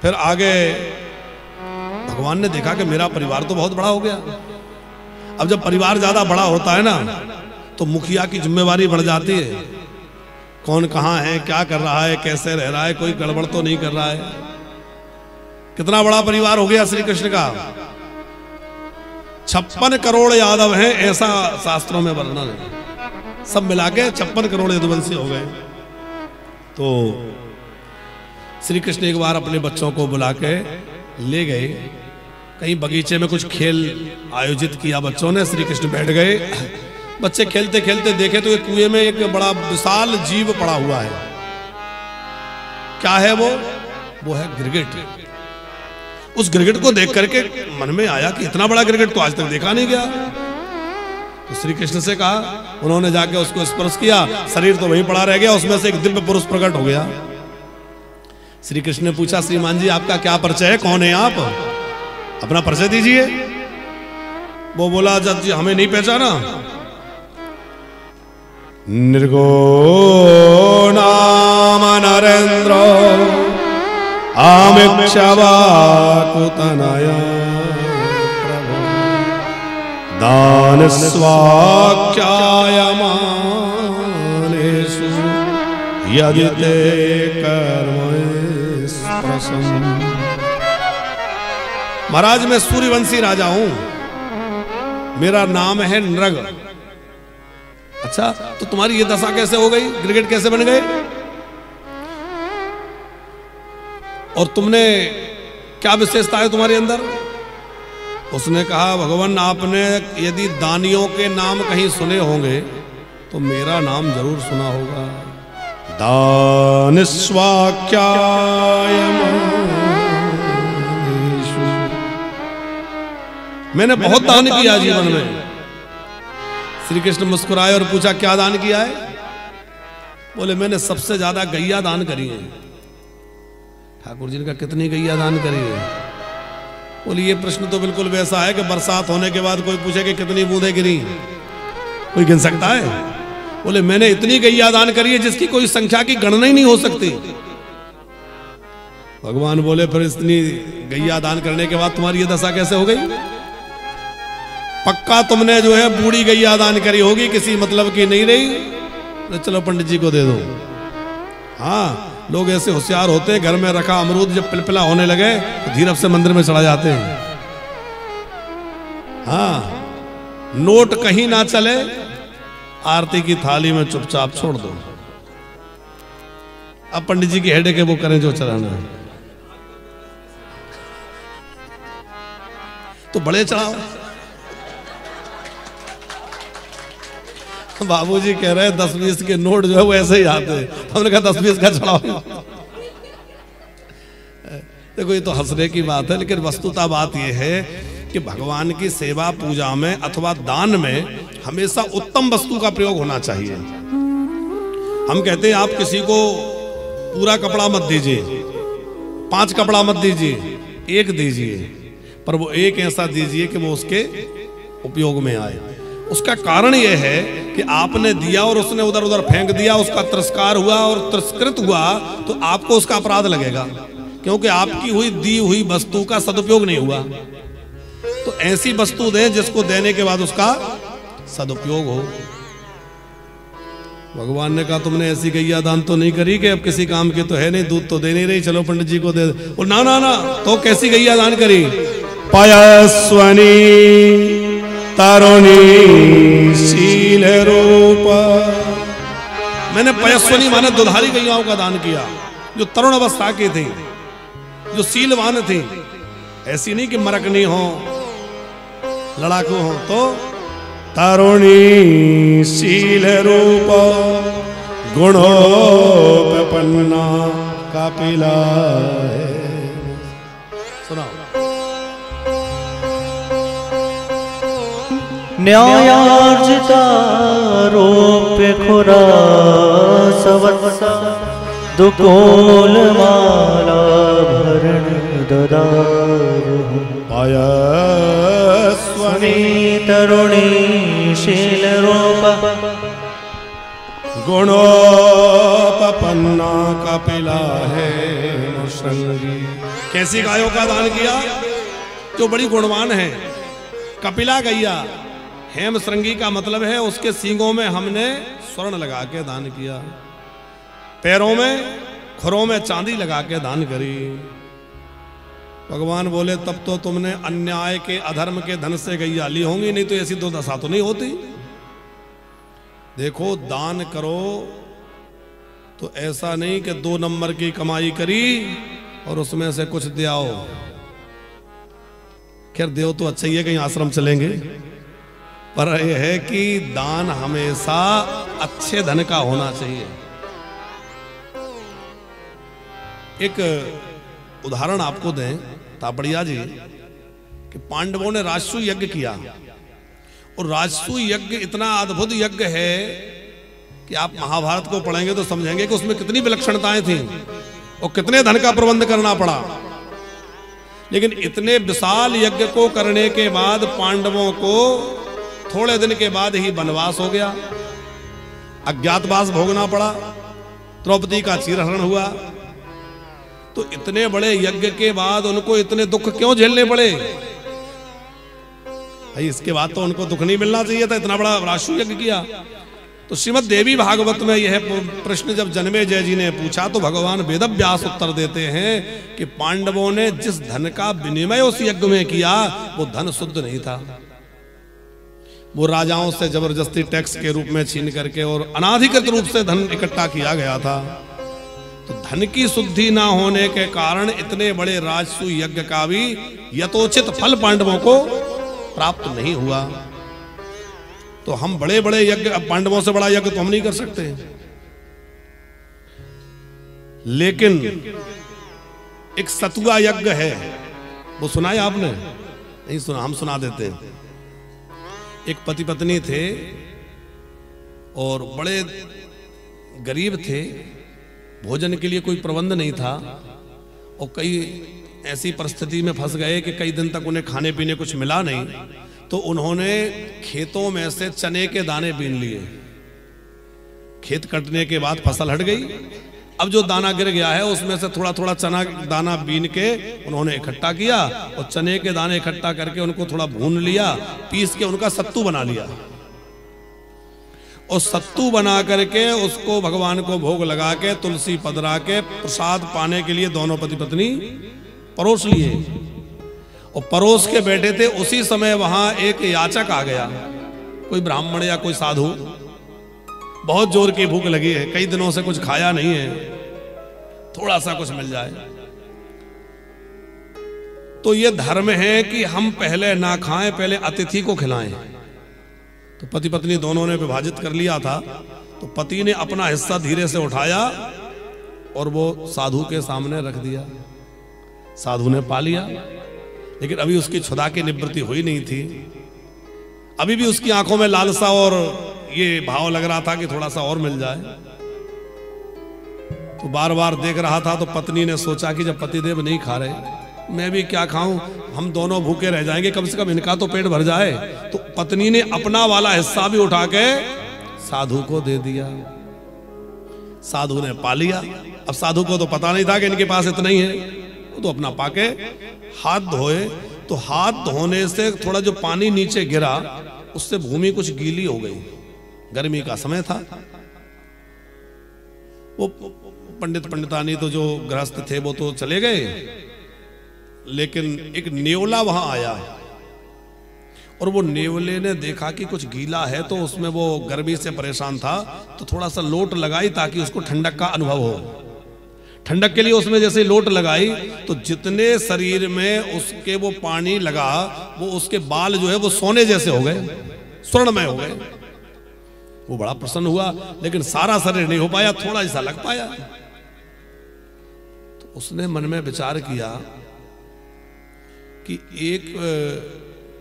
फिर आगे भगवान ने देखा कि मेरा परिवार तो बहुत बड़ा हो गया। अब जब परिवार ज्यादा बड़ा होता है ना तो मुखिया की जिम्मेवारी बढ़ जाती है। कौन कहाँ है, क्या कर रहा है, कैसे रह रहा है, कोई गड़बड़ तो नहीं कर रहा है। कितना बड़ा परिवार हो गया श्री कृष्ण का, 56 करोड़ यादव हैं ऐसा शास्त्रों में वर्णन है। सब मिला के 56 करोड़ यदुवंशी हो गए। तो श्री कृष्ण एक बार अपने बच्चों को बुला के ले गए, कहीं बगीचे में कुछ खेल आयोजित किया बच्चों ने। श्री कृष्ण बैठ गए, बच्चे खेलते खेलते देखे तो एक कुएं में एक बड़ा विशाल जीव पड़ा हुआ है। क्या है वो है गिरगिट। उस गिरगिट को देख करके मन में आया कि इतना बड़ा गिरगिट तो आज तक देखा नहीं गया। तो श्री कृष्ण से कहा, उन्होंने जाके उसको स्पर्श किया, शरीर तो वहीं पड़ा रह गया, उसमें से एक दिव्य पुरुष प्रकट हो गया। श्री कृष्ण ने पूछा, श्रीमान जी आपका क्या परिचय है, कौन है आप, अपना परिचय दीजिए। वो बोला, जब जी हमें नहीं पहचाना। निर्गुण नाम नरेंद्र आमिक्षवाकुतनया प्रभु दान स्वाख्यायमानेषु यदि ते कर्म स्पृशम्। महाराज मैं सूर्यवंशी राजा हूं, मेरा नाम है नृग। अच्छा, तो तुम्हारी ये दशा कैसे हो गई, गिरगिट कैसे बन गए, और तुमने क्या विशेषता है तुम्हारे अंदर। उसने कहा, भगवान आपने यदि दानियों के नाम कहीं सुने होंगे तो मेरा नाम जरूर सुना होगा। दान स्वाख्यायमानेषु, मैंने बहुत दान किया जीवन में। श्री कृष्ण मुस्कुराए और पूछा, क्या दान किया है। बोले, मैंने सबसे ज्यादा गैया दान करी है। ठाकुर जी ने कहा, कितनी गैया दान करी है। बोले, ये प्रश्न तो बिल्कुल वैसा है कि बरसात होने के बाद कोई पूछे कि कितनी बूंदें गिरी, कोई गिन सकता है। बोले, मैंने इतनी गैया दान करी है जिसकी कोई संख्या की गणना ही नहीं हो सकती। भगवान बोले, फिर इतनी गैया दान करने के बाद तुम्हारी ये दशा कैसे हो गई। पक्का तुमने जो है बूढ़ी गैया दान करी होगी, किसी मतलब की नहीं रही। तो चलो पंडित जी को दे दो। हाँ, लोग ऐसे होशियार होते हैं, घर में रखा अमरूद जब पिलपिला होने लगे तो धीरज से मंदिर में चढ़ा जाते हैं। हाँ, नोट कहीं ना चले, आरती की थाली में चुपचाप छोड़ दो। अब पंडित जी की हेडेक है, वो करें जो चढ़ाना है। तो बड़े चढ़ाओ। बाबूजी कह रहे हैं 10-20 के नोट जो है वो ऐसे ही आते हैं। हमने कहा 10-20 का चढ़ाओ। देखो, ये तो हंसने की बात है, लेकिन वस्तुतः बात यह है कि भगवान की सेवा पूजा में अथवा दान में हमेशा उत्तम वस्तु का प्रयोग होना चाहिए। हम कहते हैं आप किसी को पूरा कपड़ा मत दीजिए, 5 कपड़ा मत दीजिए, 1 दीजिए, पर वो 1 ऐसा दीजिए कि वो उसके उपयोग में आए। उसका कारण यह है कि आपने दिया और उसने उधर उधर फेंक दिया, उसका तिरस्कार हुआ और तिरस्कृत हुआ तो आपको उसका अपराध लगेगा, क्योंकि आपकी हुई दी हुई वस्तु का सदुपयोग नहीं हुआ। तो ऐसी वस्तु दें जिसको देने के बाद उसका सदुपयोग हो। भगवान ने कहा, तुमने ऐसी गैया दान तो नहीं करी कि अब किसी काम की तो है नहीं, दूध तो दे नहीं रही, चलो पंडित जी को दे। और ना ना ना, तो कैसी गैया दान करी। पयस्वनी तरुणी शील रूप, मैंने पयस्वनी माने दुधारी गैयाओं का दान किया, जो तरुण अवस्था की थी, जो शीलवान थी। ऐसी नहीं कि मरकनी हो, लड़ाकू हो। तो तरुणी शील रूप गुणोपपन्ना कपिला। सुनाओ। न्यायार्जिता रोप्य खुरा सवत्सा दुकोल माला भरण ददारु। पयस्वनी तरुणी शील रूप गुणोपपन्ना कपिला है श्रृंग करी। कैसी गायों का दान किया? जो बड़ी गुणवान है। कपिला गैया, हेम श्रृंगी का मतलब है उसके सींगों में हमने स्वर्ण लगा के दान किया, पैरों में खुरों में चांदी लगा के दान करी। भगवान बोले तब तो तुमने अन्याय के अधर्म के धन से गैया ली होंगी, नहीं तो ऐसी तो दशा तो नहीं होती। देखो दान करो तो ऐसा नहीं कि 2 नंबर की कमाई करी और उसमें से कुछ दे आओ। खैर देव तो अच्छा ही है, कहीं आश्रम चलेंगे, पर यह है कि दान हमेशा अच्छे धन का होना चाहिए। एक उदाहरण आपको दें तापड़िया जी कि पांडवों ने राजसू यज्ञ किया और राजसू यज्ञ इतना अद्भुत यज्ञ है कि आप महाभारत को पढ़ेंगे तो समझेंगे कि उसमें कितनी विलक्षणताएं थी और कितने धन का प्रबंध करना पड़ा। लेकिन इतने विशाल यज्ञ को करने के बाद पांडवों को थोड़े दिन के बाद ही वनवास हो गया, अज्ञातवास भोगना पड़ा, द्रौपदी का चीरहरण हुआ। तो इतने बड़े यज्ञ के बाद उनको इतने दुख क्यों झेलने पड़े? भाई इसके बाद तो उनको दुख नहीं मिलना चाहिए था, इतना बड़ा राजसू यज्ञ किया। तो श्रीमद् देवी भागवत में यह प्रश्न जब जन्मेजय जी ने पूछा तो भगवान वेदव्यास उत्तर देते हैं कि पांडवों ने जिस धन का विनिमय उस यज्ञ में किया वो धन शुद्ध नहीं था। वो राजाओं से जबरदस्ती टैक्स के रूप में छीन करके और अनाधिकृत रूप से धन इकट्ठा किया गया था। तो धन की शुद्धि ना होने के कारण इतने बड़े राजसू यज्ञ का भी यथोचित फल पांडवों को प्राप्त नहीं हुआ। तो हम बड़े बड़े यज्ञ, अब पांडवों से बड़ा यज्ञ तो हम नहीं कर सकते, लेकिन एक सतुआ यज्ञ है, वो सुना है आपने? नहीं सुना, हम सुना देते हैं। एक पति पत्नी थे और बड़े गरीब थे, भोजन के लिए कोई प्रबंध नहीं था और कई ऐसी परिस्थिति में फंस गए कि कई दिन तक उन्हें खाने पीने कुछ मिला नहीं। तो उन्होंने खेतों में से चने के दाने बीन लिए। खेत कटने के बाद फसल हट गई, अब जो दाना गिर गया है उसमें से थोड़ा थोड़ा चना दाना बीन के उन्होंने इकट्ठा किया और चने के दाने इकट्ठा करके उनको थोड़ा भून लिया, पीस के उनका सत्तू बना लिया और सत्तू बना करके उसको भगवान को भोग लगा के तुलसी पधरा के प्रसाद पाने के लिए दोनों पति पत्नी परोस लिए और परोस के बैठे थे। उसी समय वहां एक याचक आ गया, कोई ब्राह्मण या कोई साधु, बहुत जोर की भूख लगी है, कई दिनों से कुछ खाया नहीं है, थोड़ा सा कुछ मिल जाए। तो ये धर्म है कि हम पहले ना खाएं, पहले अतिथि को खिलाएं। तो पति पत्नी दोनों ने विभाजित कर लिया था। तो पति ने अपना हिस्सा धीरे से उठाया और वो साधु के सामने रख दिया। साधु ने पा लिया, लेकिन अभी उसकी क्षुधा की निवृत्ति हुई नहीं थी। अभी भी उसकी आंखों में लालसा और ये भाव लग रहा था कि थोड़ा सा और मिल जाए। तो बार बार देख रहा था। तो पत्नी ने सोचा कि जब पतिदेव नहीं खा रहे, मैं भी क्या खाऊं, हम दोनों भूखे रह जाएंगे, कम से कम इनका तो पेट भर जाए। तो पत्नी ने अपना वाला हिस्सा भी उठा के साधु को दे दिया। साधु ने पा लिया। अब साधु को तो पता नहीं था कि इनके पास इतना ही है, वो तो अपना पाके हाथ धोए। तो हाथ धोने से थोड़ा जो पानी नीचे गिरा उससे भूमि कुछ गीली हो गई, गर्मी का समय था। वो पंडित पंडितानी तो जो गृहस्थ थे वो तो चले गए, लेकिन एक नेवला वहां आया और वो नेवले ने देखा कि कुछ गीला है, तो उसमें वो गर्मी से परेशान था तो थोड़ा सा लोट लगाई ताकि उसको ठंडक का अनुभव हो। ठंडक के लिए उसमें जैसे लोट लगाई तो जितने शरीर में उसके वो पानी लगा वो उसके बाल जो है वो सोने जैसे हो गए, स्वर्णमय हो गए। वो बड़ा प्रसन्न हुआ, लेकिन सारा शरीर नहीं हो पाया, थोड़ा ऐसा लग पाया। तो उसने मन में विचार किया कि एक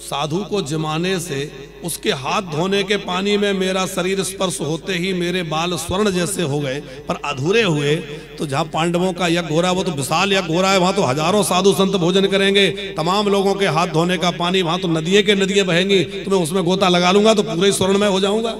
साधु को जमाने से उसके हाथ धोने के पानी में मेरा शरीर स्पर्श होते ही मेरे बाल स्वर्ण जैसे हो गए, पर अधूरे हुए। तो जहां पांडवों का यज्ञ हो रहा है वो तो विशाल यज्ञ हो रहा है, वहां तो हजारों साधु संत भोजन करेंगे, तमाम लोगों के हाथ धोने का पानी वहां तो नदियों के नदियां बहेंगी, तो मैं उसमें गोता लगा लूंगा तो पूरे स्वर्णमय हो जाऊंगा।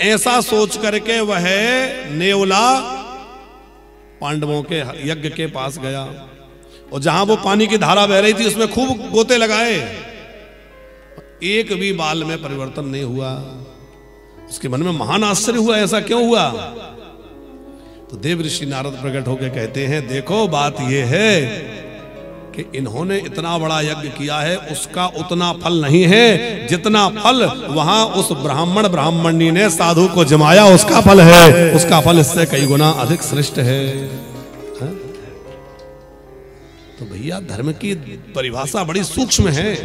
ऐसा सोच करके वह नेवला पांडवों के यज्ञ के पास गया और जहां वो पानी की धारा बह रही थी उसमें खूब गोते लगाए, एक भी बाल में परिवर्तन नहीं हुआ। उसके मन में महान आश्चर्य हुआ, ऐसा क्यों हुआ? तो देव ऋषि नारद प्रकट होकर कहते हैं, देखो बात यह है कि इन्होंने इतना बड़ा यज्ञ किया है, उसका उतना फल नहीं है जितना फल वहां उस ब्राह्मणी ने साधु को जमाया उसका फल है। उसका फल इससे कई गुना अधिक श्रेष्ठ है। तो भैया धर्म की परिभाषा बड़ी सूक्ष्म है।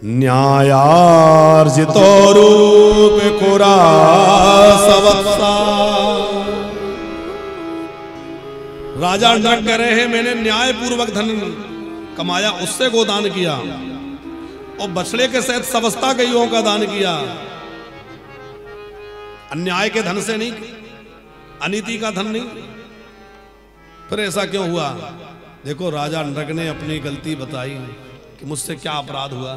न्यायार्जितो रूप खुरा सवत्सा। राजा नरक कह रहे हैं, मैंने न्याय पूर्वक धन कमाया, उससे गोदान किया और बछड़े के सहित सवस्ता गईयों का दान किया, अन्याय के धन से नहीं, अनीति का धन नहीं। फिर ऐसा क्यों हुआ? देखो राजा नरक ने अपनी गलती बताई कि मुझसे क्या अपराध हुआ।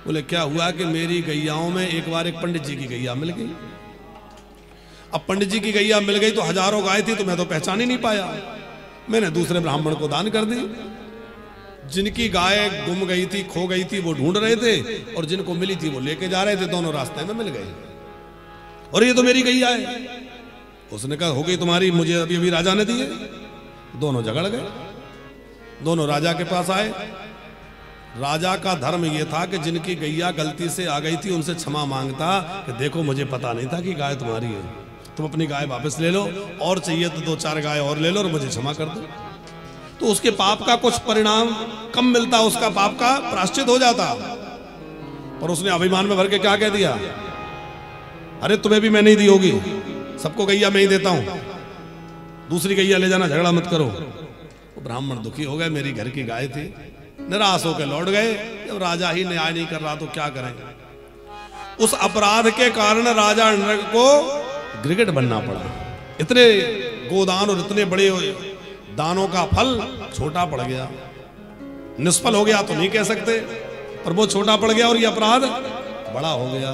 बोले क्या हुआ कि मेरी गैयाओं में एक बार एक पंडित जी की गैया मिल गई। अब पंडित जी की गैया मिल गई तो हजारों गाय थी, तो मैं तो पहचान ही नहीं पाया। मैंने दूसरे ब्राह्मण को दान कर दी। जिनकी गाय गुम गई थी, खो गई थी, वो ढूंढ रहे थे और जिनको मिली थी वो लेके जा रहे थे, दोनों रास्ते में मिल गए। और ये तो मेरी गैया है। उसने कहा हो गई तुम्हारी, मुझे अभी अभी राजा ने दी है। दोनों झगड़ गए, दोनों राजा के पास आए। राजा का धर्म यह था कि जिनकी गैया गलती से आ गई थी उनसे क्षमा मांगता कि देखो मुझे पता नहीं था कि गाय तुम्हारी है, तुम अपनी गाय वापस ले लो, और चाहिए तो 2-4 गाय और ले लो और मुझे क्षमा कर दो। तो उसके पाप का कुछ परिणाम कम मिलता, उसका पाप का प्रायश्चित हो जाता। पर उसने अभिमान में भर के क्या कह दिया, अरे तुम्हें भी मैं नहीं दी होगी, सबको गैया मैं ही देता हूं, दूसरी गैया ले जाना, झगड़ा मत करो। वो ब्राह्मण दुखी हो गए, मेरी घर की गाय थी, निराश होकर लौट गए। जब राजा ही न्याय नहीं कर रहा तो क्या करें। उस अपराध के कारण राजा नरक को गिरगिट बनना पड़ा। इतने गोदान और इतने बड़े दानों का फल छोटा पड़ गया। निष्फल हो गया तो नहीं कह सकते, पर वो छोटा पड़ गया और ये अपराध बड़ा हो गया।